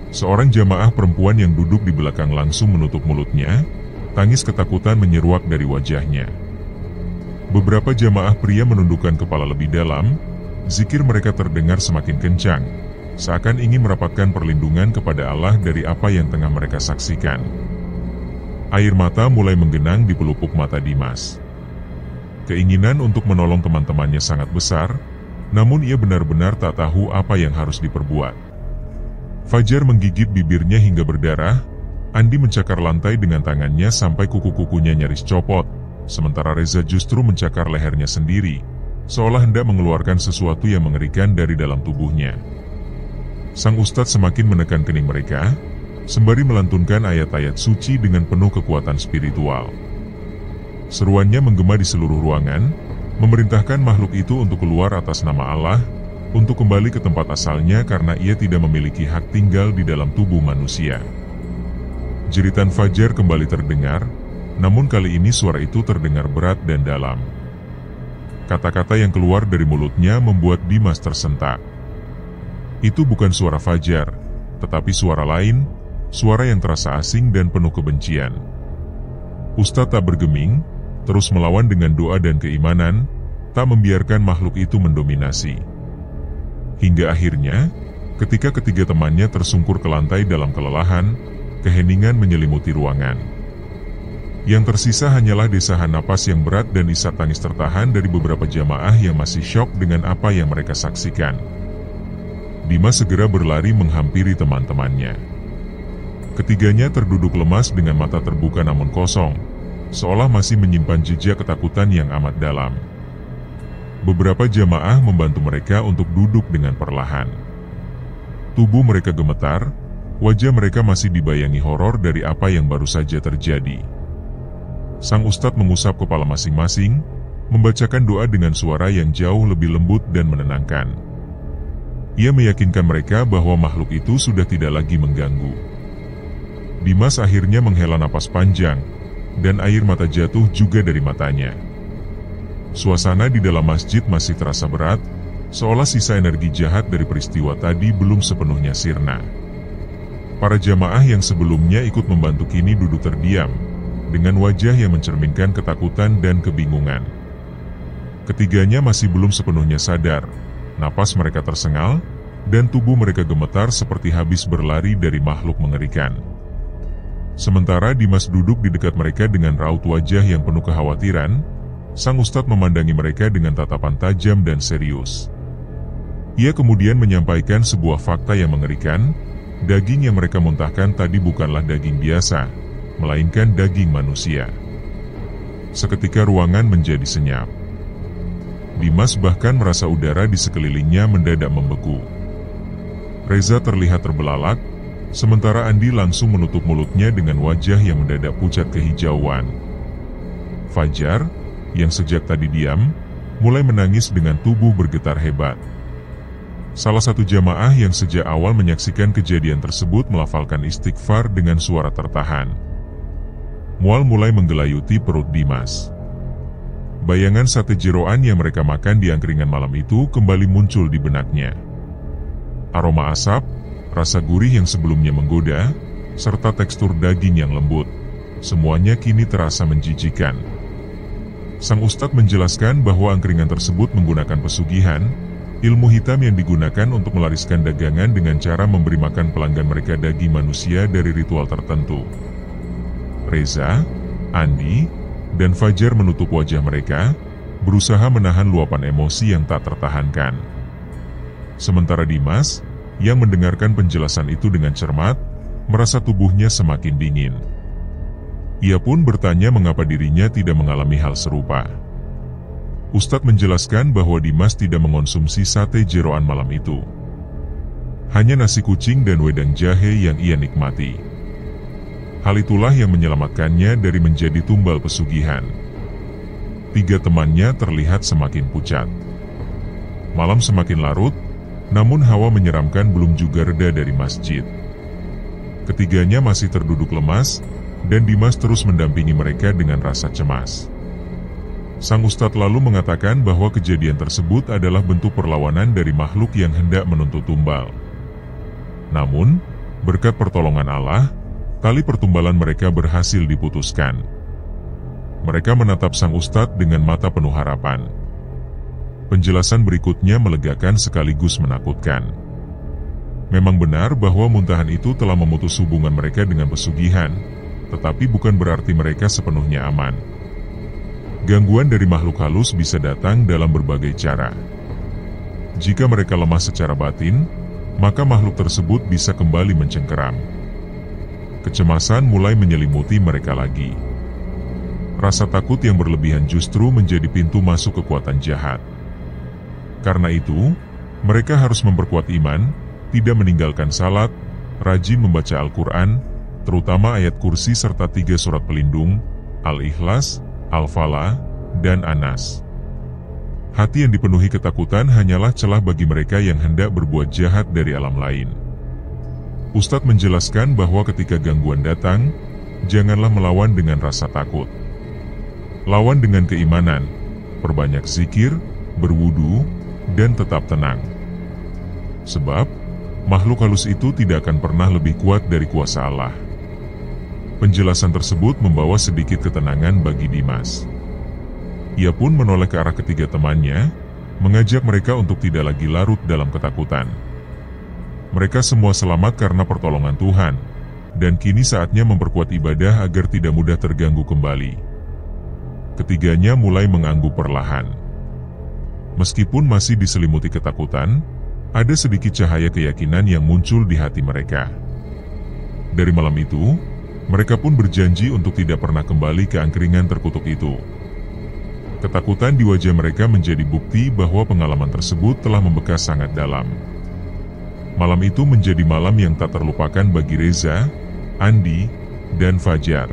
Seorang jamaah perempuan yang duduk di belakang langsung menutup mulutnya, tangis ketakutan menyeruak dari wajahnya. Beberapa jamaah pria menundukkan kepala lebih dalam, zikir mereka terdengar semakin kencang, seakan ingin merapatkan perlindungan kepada Allah dari apa yang tengah mereka saksikan. Air mata mulai menggenang di pelupuk mata Dimas. Keinginan untuk menolong teman-temannya sangat besar, namun ia benar-benar tak tahu apa yang harus diperbuat. Fajar menggigit bibirnya hingga berdarah, Andi mencakar lantai dengan tangannya sampai kuku-kukunya nyaris copot, sementara Reza justru mencakar lehernya sendiri, seolah hendak mengeluarkan sesuatu yang mengerikan dari dalam tubuhnya. Sang Ustadz semakin menekan kening mereka, sembari melantunkan ayat-ayat suci dengan penuh kekuatan spiritual. Seruannya menggema di seluruh ruangan, memerintahkan makhluk itu untuk keluar atas nama Allah, untuk kembali ke tempat asalnya karena ia tidak memiliki hak tinggal di dalam tubuh manusia. Jeritan Fajar kembali terdengar, namun kali ini suara itu terdengar berat dan dalam. Kata-kata yang keluar dari mulutnya membuat Dimas tersentak. Itu bukan suara Fajar, tetapi suara lain, suara yang terasa asing dan penuh kebencian. Ustadz tak bergeming, terus melawan dengan doa dan keimanan, tak membiarkan makhluk itu mendominasi. Hingga akhirnya, ketika ketiga temannya tersungkur ke lantai dalam kelelahan, keheningan menyelimuti ruangan. Yang tersisa hanyalah desahan napas yang berat dan isak tangis tertahan dari beberapa jamaah yang masih syok dengan apa yang mereka saksikan. Dimas segera berlari menghampiri teman-temannya. Ketiganya terduduk lemas dengan mata terbuka namun kosong, seolah masih menyimpan jejak ketakutan yang amat dalam. Beberapa jamaah membantu mereka untuk duduk dengan perlahan. Tubuh mereka gemetar, wajah mereka masih dibayangi horor dari apa yang baru saja terjadi. Sang ustadz mengusap kepala masing-masing, membacakan doa dengan suara yang jauh lebih lembut dan menenangkan. Ia meyakinkan mereka bahwa makhluk itu sudah tidak lagi mengganggu. Dimas akhirnya menghela napas panjang, dan air mata jatuh juga dari matanya. Suasana di dalam masjid masih terasa berat, seolah sisa energi jahat dari peristiwa tadi belum sepenuhnya sirna. Para jamaah yang sebelumnya ikut membantu kini duduk terdiam, dengan wajah yang mencerminkan ketakutan dan kebingungan. Ketiganya masih belum sepenuhnya sadar, napas mereka tersengal, dan tubuh mereka gemetar seperti habis berlari dari makhluk mengerikan. Sementara Dimas duduk di dekat mereka dengan raut wajah yang penuh kekhawatiran, sang ustadz memandangi mereka dengan tatapan tajam dan serius. Ia kemudian menyampaikan sebuah fakta yang mengerikan, daging yang mereka muntahkan tadi bukanlah daging biasa, melainkan daging manusia. Seketika ruangan menjadi senyap. Dimas bahkan merasa udara di sekelilingnya mendadak membeku. Reza terlihat terbelalak, sementara Andi langsung menutup mulutnya dengan wajah yang mendadak pucat kehijauan. Fajar, yang sejak tadi diam, mulai menangis dengan tubuh bergetar hebat. Salah satu jamaah yang sejak awal menyaksikan kejadian tersebut melafalkan istighfar dengan suara tertahan. Mual mulai menggelayuti perut Dimas. Bayangan sate jeroan yang mereka makan di angkringan malam itu kembali muncul di benaknya. Aroma asap, rasa gurih yang sebelumnya menggoda, serta tekstur daging yang lembut, semuanya kini terasa menjijikan. Sang ustadz menjelaskan bahwa angkringan tersebut menggunakan pesugihan, ilmu hitam yang digunakan untuk melariskan dagangan dengan cara memberi makan pelanggan mereka daging manusia dari ritual tertentu. Reza, Andi, dan Fajar menutup wajah mereka, berusaha menahan luapan emosi yang tak tertahankan. Sementara Dimas, yang mendengarkan penjelasan itu dengan cermat, merasa tubuhnya semakin dingin. Ia pun bertanya mengapa dirinya tidak mengalami hal serupa. Ustadz menjelaskan bahwa Dimas tidak mengonsumsi sate jeroan malam itu. Hanya nasi kucing dan wedang jahe yang ia nikmati. Hal itulah yang menyelamatkannya dari menjadi tumbal pesugihan. Tiga temannya terlihat semakin pucat. Malam semakin larut, namun hawa menyeramkan belum juga reda dari masjid. Ketiganya masih terduduk lemas, dan Dimas terus mendampingi mereka dengan rasa cemas. Sang ustadz lalu mengatakan bahwa kejadian tersebut adalah bentuk perlawanan dari makhluk yang hendak menuntut tumbal. Namun, berkat pertolongan Allah, tali pertumbalan mereka berhasil diputuskan. Mereka menatap sang ustadz dengan mata penuh harapan. Penjelasan berikutnya melegakan sekaligus menakutkan. Memang benar bahwa muntahan itu telah memutus hubungan mereka dengan pesugihan, tetapi bukan berarti mereka sepenuhnya aman. Gangguan dari makhluk halus bisa datang dalam berbagai cara. Jika mereka lemah secara batin, maka makhluk tersebut bisa kembali mencengkeram. Kecemasan mulai menyelimuti mereka lagi. Rasa takut yang berlebihan justru menjadi pintu masuk kekuatan jahat. Karena itu, mereka harus memperkuat iman, tidak meninggalkan salat, rajin membaca Al-Quran, terutama ayat kursi serta 3 surat pelindung, Al-Ikhlas, Al-Falah, dan Anas. Hati yang dipenuhi ketakutan hanyalah celah bagi mereka yang hendak berbuat jahat dari alam lain. Ustadz menjelaskan bahwa ketika gangguan datang, janganlah melawan dengan rasa takut. Lawan dengan keimanan, perbanyak zikir, berwudu, dan tetap tenang. Sebab, makhluk halus itu tidak akan pernah lebih kuat dari kuasa Allah. Penjelasan tersebut membawa sedikit ketenangan bagi Dimas. Ia pun menoleh ke arah ketiga temannya, mengajak mereka untuk tidak lagi larut dalam ketakutan. Mereka semua selamat karena pertolongan Tuhan, dan kini saatnya memperkuat ibadah agar tidak mudah terganggu kembali. Ketiganya mulai mengangguk perlahan. Meskipun masih diselimuti ketakutan, ada sedikit cahaya keyakinan yang muncul di hati mereka. Dari malam itu, mereka pun berjanji untuk tidak pernah kembali ke angkringan terkutuk itu. Ketakutan di wajah mereka menjadi bukti bahwa pengalaman tersebut telah membekas sangat dalam. Malam itu menjadi malam yang tak terlupakan bagi Reza, Andi, dan Fajar.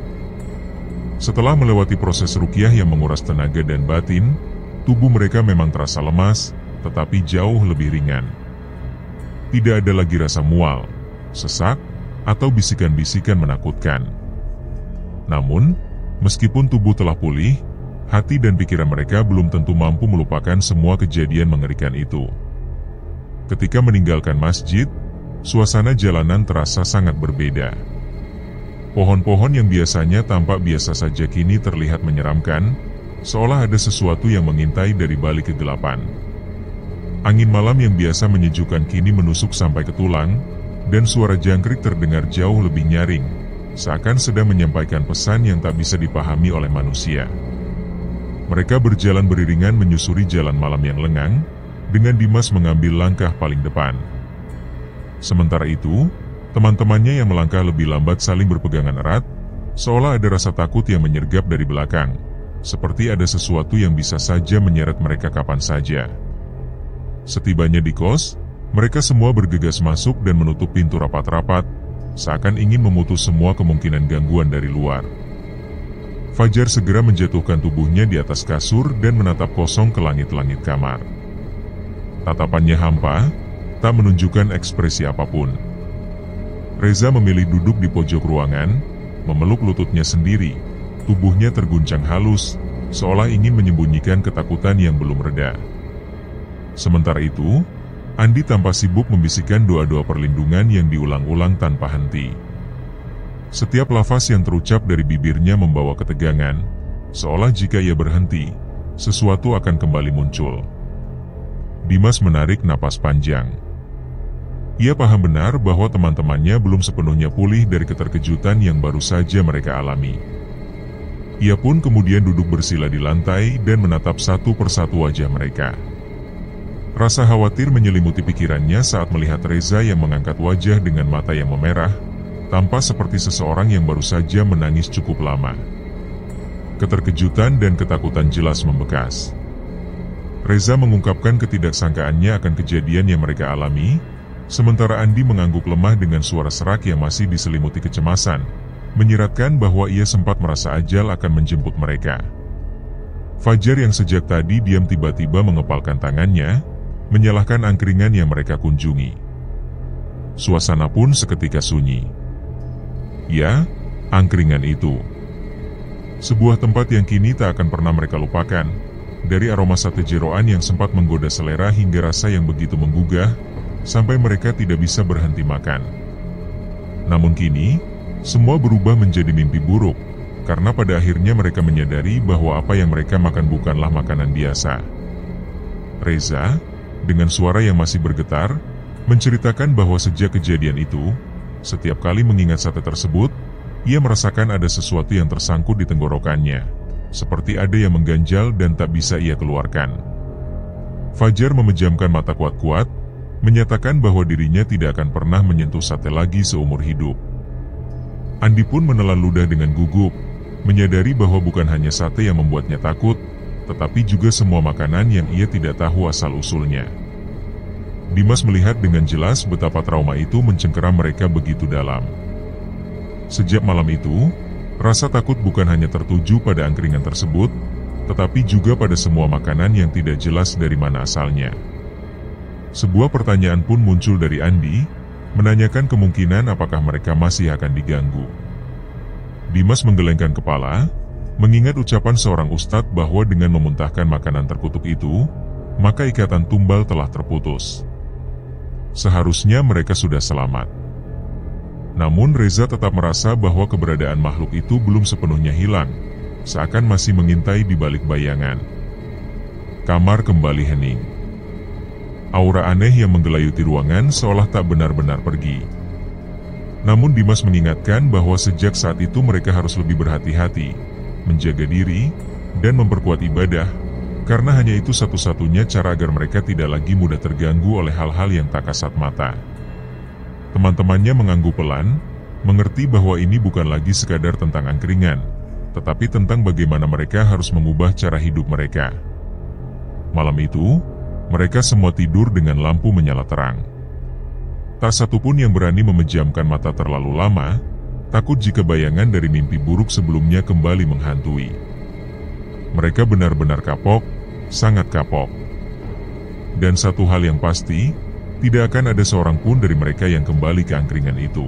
Setelah melewati proses ruqyah yang menguras tenaga dan batin, tubuh mereka memang terasa lemas, tetapi jauh lebih ringan. Tidak ada lagi rasa mual, sesak, atau bisikan-bisikan menakutkan. Namun, meskipun tubuh telah pulih, hati dan pikiran mereka belum tentu mampu melupakan semua kejadian mengerikan itu. Ketika meninggalkan masjid, suasana jalanan terasa sangat berbeda. Pohon-pohon yang biasanya tampak biasa saja kini terlihat menyeramkan, seolah ada sesuatu yang mengintai dari balik kegelapan. Angin malam yang biasa menyejukkan kini menusuk sampai ke tulang, dan suara jangkrik terdengar jauh lebih nyaring, seakan sedang menyampaikan pesan yang tak bisa dipahami oleh manusia. Mereka berjalan beriringan menyusuri jalan malam yang lengang, dengan Dimas mengambil langkah paling depan. Sementara itu, teman-temannya yang melangkah lebih lambat saling berpegangan erat, seolah ada rasa takut yang menyergap dari belakang, seperti ada sesuatu yang bisa saja menyeret mereka kapan saja. Setibanya di kos, mereka semua bergegas masuk dan menutup pintu rapat-rapat, seakan ingin memutus semua kemungkinan gangguan dari luar. Fajar segera menjatuhkan tubuhnya di atas kasur dan menatap kosong ke langit-langit kamar. Tatapannya hampa, tak menunjukkan ekspresi apapun. Reza memilih duduk di pojok ruangan, memeluk lututnya sendiri, tubuhnya terguncang halus, seolah ingin menyembunyikan ketakutan yang belum reda. Sementara itu, Andi tampak sibuk membisikkan doa-doa perlindungan yang diulang-ulang tanpa henti. Setiap lafaz yang terucap dari bibirnya membawa ketegangan, seolah jika ia berhenti, sesuatu akan kembali muncul. Dimas menarik napas panjang. Ia paham benar bahwa teman-temannya belum sepenuhnya pulih dari keterkejutan yang baru saja mereka alami. Ia pun kemudian duduk bersila di lantai dan menatap satu persatu wajah mereka. Rasa khawatir menyelimuti pikirannya saat melihat Reza yang mengangkat wajah dengan mata yang memerah, tampak seperti seseorang yang baru saja menangis cukup lama. Keterkejutan dan ketakutan jelas membekas. Reza mengungkapkan ketidaksangkaannya akan kejadian yang mereka alami, sementara Andi mengangguk lemah dengan suara serak yang masih diselimuti kecemasan, menyiratkan bahwa ia sempat merasa ajal akan menjemput mereka. Fajar yang sejak tadi diam tiba-tiba mengepalkan tangannya, menyalahkan angkringan yang mereka kunjungi. Suasana pun seketika sunyi. Ya, angkringan itu. Sebuah tempat yang kini tak akan pernah mereka lupakan, dari aroma sate jeroan yang sempat menggoda selera hingga rasa yang begitu menggugah, sampai mereka tidak bisa berhenti makan. Namun kini, semua berubah menjadi mimpi buruk, karena pada akhirnya mereka menyadari bahwa apa yang mereka makan bukanlah makanan biasa. Reza, dengan suara yang masih bergetar, menceritakan bahwa sejak kejadian itu, setiap kali mengingat sate tersebut, ia merasakan ada sesuatu yang tersangkut di tenggorokannya, seperti ada yang mengganjal dan tak bisa ia keluarkan. Fajar memejamkan mata kuat-kuat, menyatakan bahwa dirinya tidak akan pernah menyentuh sate lagi seumur hidup. Andi pun menelan ludah dengan gugup, menyadari bahwa bukan hanya sate yang membuatnya takut, tetapi juga semua makanan yang ia tidak tahu asal-usulnya. Dimas melihat dengan jelas betapa trauma itu mencengkeram mereka begitu dalam. Sejak malam itu, rasa takut bukan hanya tertuju pada angkringan tersebut, tetapi juga pada semua makanan yang tidak jelas dari mana asalnya. Sebuah pertanyaan pun muncul dari Andi, menanyakan kemungkinan apakah mereka masih akan diganggu. Dimas menggelengkan kepala, mengingat ucapan seorang ustadz bahwa dengan memuntahkan makanan terkutuk itu, maka ikatan tumbal telah terputus. Seharusnya mereka sudah selamat. Namun Reza tetap merasa bahwa keberadaan makhluk itu belum sepenuhnya hilang, seakan masih mengintai di balik bayangan. Kamar kembali hening. Aura aneh yang menggelayuti ruangan seolah tak benar-benar pergi. Namun Dimas mengingatkan bahwa sejak saat itu mereka harus lebih berhati-hati, menjaga diri, dan memperkuat ibadah, karena hanya itu satu-satunya cara agar mereka tidak lagi mudah terganggu oleh hal-hal yang tak kasat mata. Teman-temannya mengangguk pelan, mengerti bahwa ini bukan lagi sekadar tentang angkringan, tetapi tentang bagaimana mereka harus mengubah cara hidup mereka. Malam itu, mereka semua tidur dengan lampu menyala terang. Tak satupun yang berani memejamkan mata terlalu lama, takut jika bayangan dari mimpi buruk sebelumnya kembali menghantui. Mereka benar-benar kapok, sangat kapok. Dan satu hal yang pasti, tidak akan ada seorang pun dari mereka yang kembali ke angkringan itu.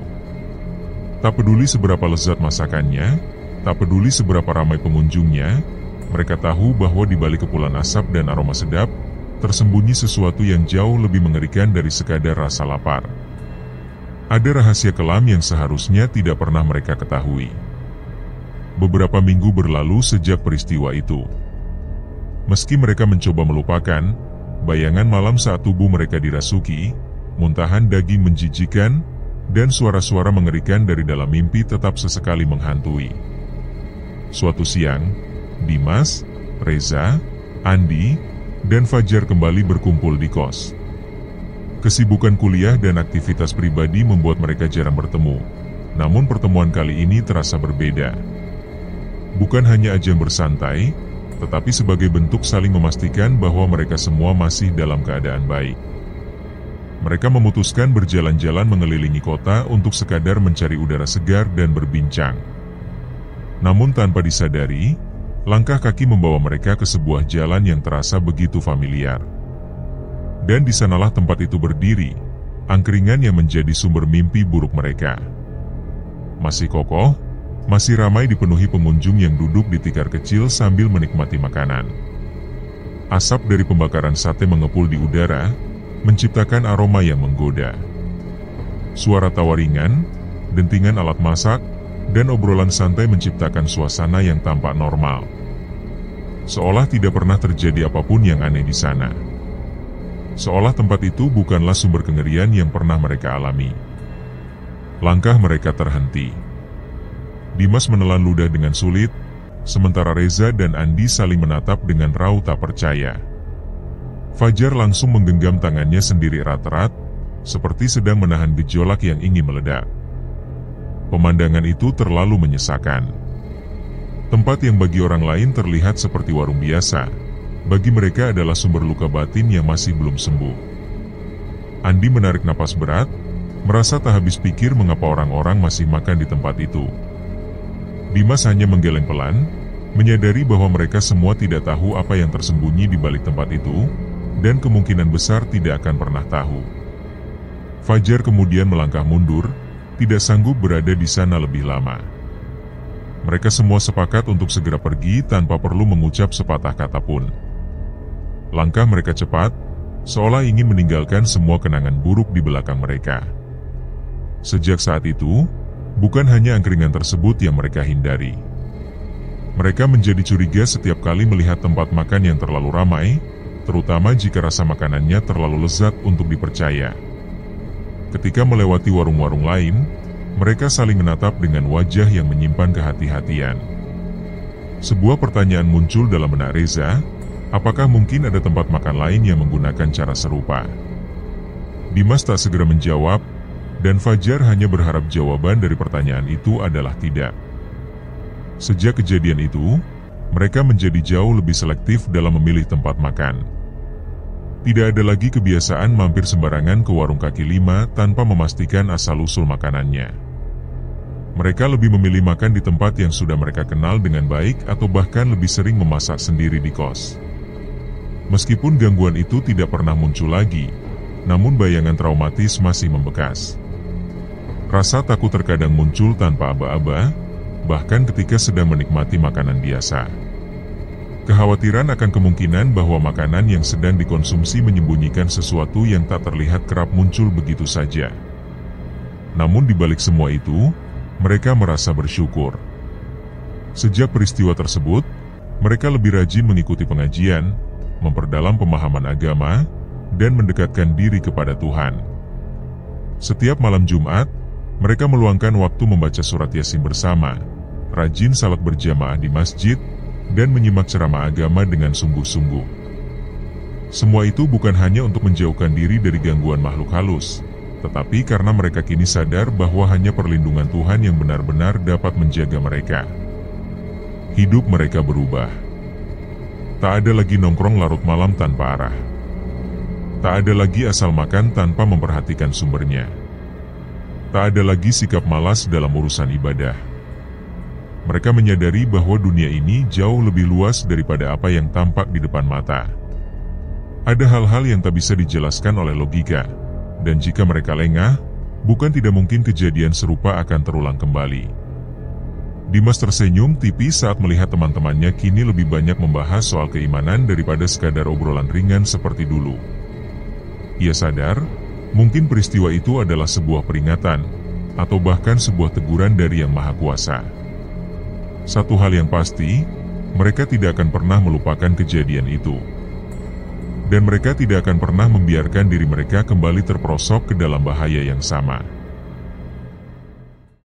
Tak peduli seberapa lezat masakannya, tak peduli seberapa ramai pengunjungnya, mereka tahu bahwa di balik kepulan asap dan aroma sedap, tersembunyi sesuatu yang jauh lebih mengerikan dari sekadar rasa lapar. Ada rahasia kelam yang seharusnya tidak pernah mereka ketahui. Beberapa minggu berlalu sejak peristiwa itu. Meski mereka mencoba melupakan, bayangan malam saat tubuh mereka dirasuki, muntahan daging menjijikan, dan suara-suara mengerikan dari dalam mimpi tetap sesekali menghantui. Suatu siang, Dimas, Reza, Andi, dan Fajar kembali berkumpul di kos. Kesibukan kuliah dan aktivitas pribadi membuat mereka jarang bertemu, namun pertemuan kali ini terasa berbeda. Bukan hanya ajang bersantai, tetapi sebagai bentuk saling memastikan bahwa mereka semua masih dalam keadaan baik. Mereka memutuskan berjalan-jalan mengelilingi kota untuk sekadar mencari udara segar dan berbincang. Namun tanpa disadari, langkah kaki membawa mereka ke sebuah jalan yang terasa begitu familiar. Dan di sanalah tempat itu berdiri, angkringan yang menjadi sumber mimpi buruk mereka. Masih kokoh, masih ramai dipenuhi pengunjung yang duduk di tikar kecil sambil menikmati makanan. Asap dari pembakaran sate mengepul di udara, menciptakan aroma yang menggoda. Suara tawa ringan, dentingan alat masak, dan obrolan santai menciptakan suasana yang tampak normal. Seolah tidak pernah terjadi apapun yang aneh di sana. Seolah tempat itu bukanlah sumber kengerian yang pernah mereka alami. Langkah mereka terhenti. Dimas menelan ludah dengan sulit, sementara Reza dan Andi saling menatap dengan raut tak percaya. Fajar langsung menggenggam tangannya sendiri erat-erat, seperti sedang menahan gejolak yang ingin meledak. Pemandangan itu terlalu menyesakan. Tempat yang bagi orang lain terlihat seperti warung biasa, bagi mereka adalah sumber luka batin yang masih belum sembuh. Andi menarik napas berat, merasa tak habis pikir mengapa orang-orang masih makan di tempat itu. Dimas hanya menggeleng pelan, menyadari bahwa mereka semua tidak tahu apa yang tersembunyi di balik tempat itu, dan kemungkinan besar tidak akan pernah tahu. Fajar kemudian melangkah mundur, tidak sanggup berada di sana lebih lama. Mereka semua sepakat untuk segera pergi tanpa perlu mengucap sepatah kata pun. Langkah mereka cepat, seolah ingin meninggalkan semua kenangan buruk di belakang mereka. Sejak saat itu, bukan hanya angkringan tersebut yang mereka hindari. Mereka menjadi curiga setiap kali melihat tempat makan yang terlalu ramai, terutama jika rasa makanannya terlalu lezat untuk dipercaya. Ketika melewati warung-warung lain, mereka saling menatap dengan wajah yang menyimpan kehati-hatian. Sebuah pertanyaan muncul dalam benak Reza, apakah mungkin ada tempat makan lain yang menggunakan cara serupa? Dimas tak segera menjawab, dan Fajar hanya berharap jawaban dari pertanyaan itu adalah tidak. Sejak kejadian itu, mereka menjadi jauh lebih selektif dalam memilih tempat makan. Tidak ada lagi kebiasaan mampir sembarangan ke warung kaki lima tanpa memastikan asal-usul makanannya. Mereka lebih memilih makan di tempat yang sudah mereka kenal dengan baik atau bahkan lebih sering memasak sendiri di kos. Meskipun gangguan itu tidak pernah muncul lagi, namun bayangan traumatis masih membekas. Rasa takut terkadang muncul tanpa aba-aba, bahkan ketika sedang menikmati makanan biasa. Kekhawatiran akan kemungkinan bahwa makanan yang sedang dikonsumsi menyembunyikan sesuatu yang tak terlihat kerap muncul begitu saja. Namun di balik semua itu, mereka merasa bersyukur. Sejak peristiwa tersebut, mereka lebih rajin mengikuti pengajian, memperdalam pemahaman agama, dan mendekatkan diri kepada Tuhan. Setiap malam Jumat, mereka meluangkan waktu membaca surat Yasin bersama, rajin salat berjamaah di masjid, dan menyimak ceramah agama dengan sungguh-sungguh. Semua itu bukan hanya untuk menjauhkan diri dari gangguan makhluk halus, tetapi karena mereka kini sadar bahwa hanya perlindungan Tuhan yang benar-benar dapat menjaga mereka. Hidup mereka berubah. Tak ada lagi nongkrong larut malam tanpa arah. Tak ada lagi asal makan tanpa memperhatikan sumbernya. Tak ada lagi sikap malas dalam urusan ibadah. Mereka menyadari bahwa dunia ini jauh lebih luas daripada apa yang tampak di depan mata. Ada hal-hal yang tak bisa dijelaskan oleh logika, dan jika mereka lengah, bukan tidak mungkin kejadian serupa akan terulang kembali. Dimas tersenyum tipis saat melihat teman-temannya kini lebih banyak membahas soal keimanan daripada sekadar obrolan ringan seperti dulu. Ia sadar, mungkin peristiwa itu adalah sebuah peringatan, atau bahkan sebuah teguran dari Yang Maha Kuasa. Satu hal yang pasti, mereka tidak akan pernah melupakan kejadian itu. Dan mereka tidak akan pernah membiarkan diri mereka kembali terperosok ke dalam bahaya yang sama.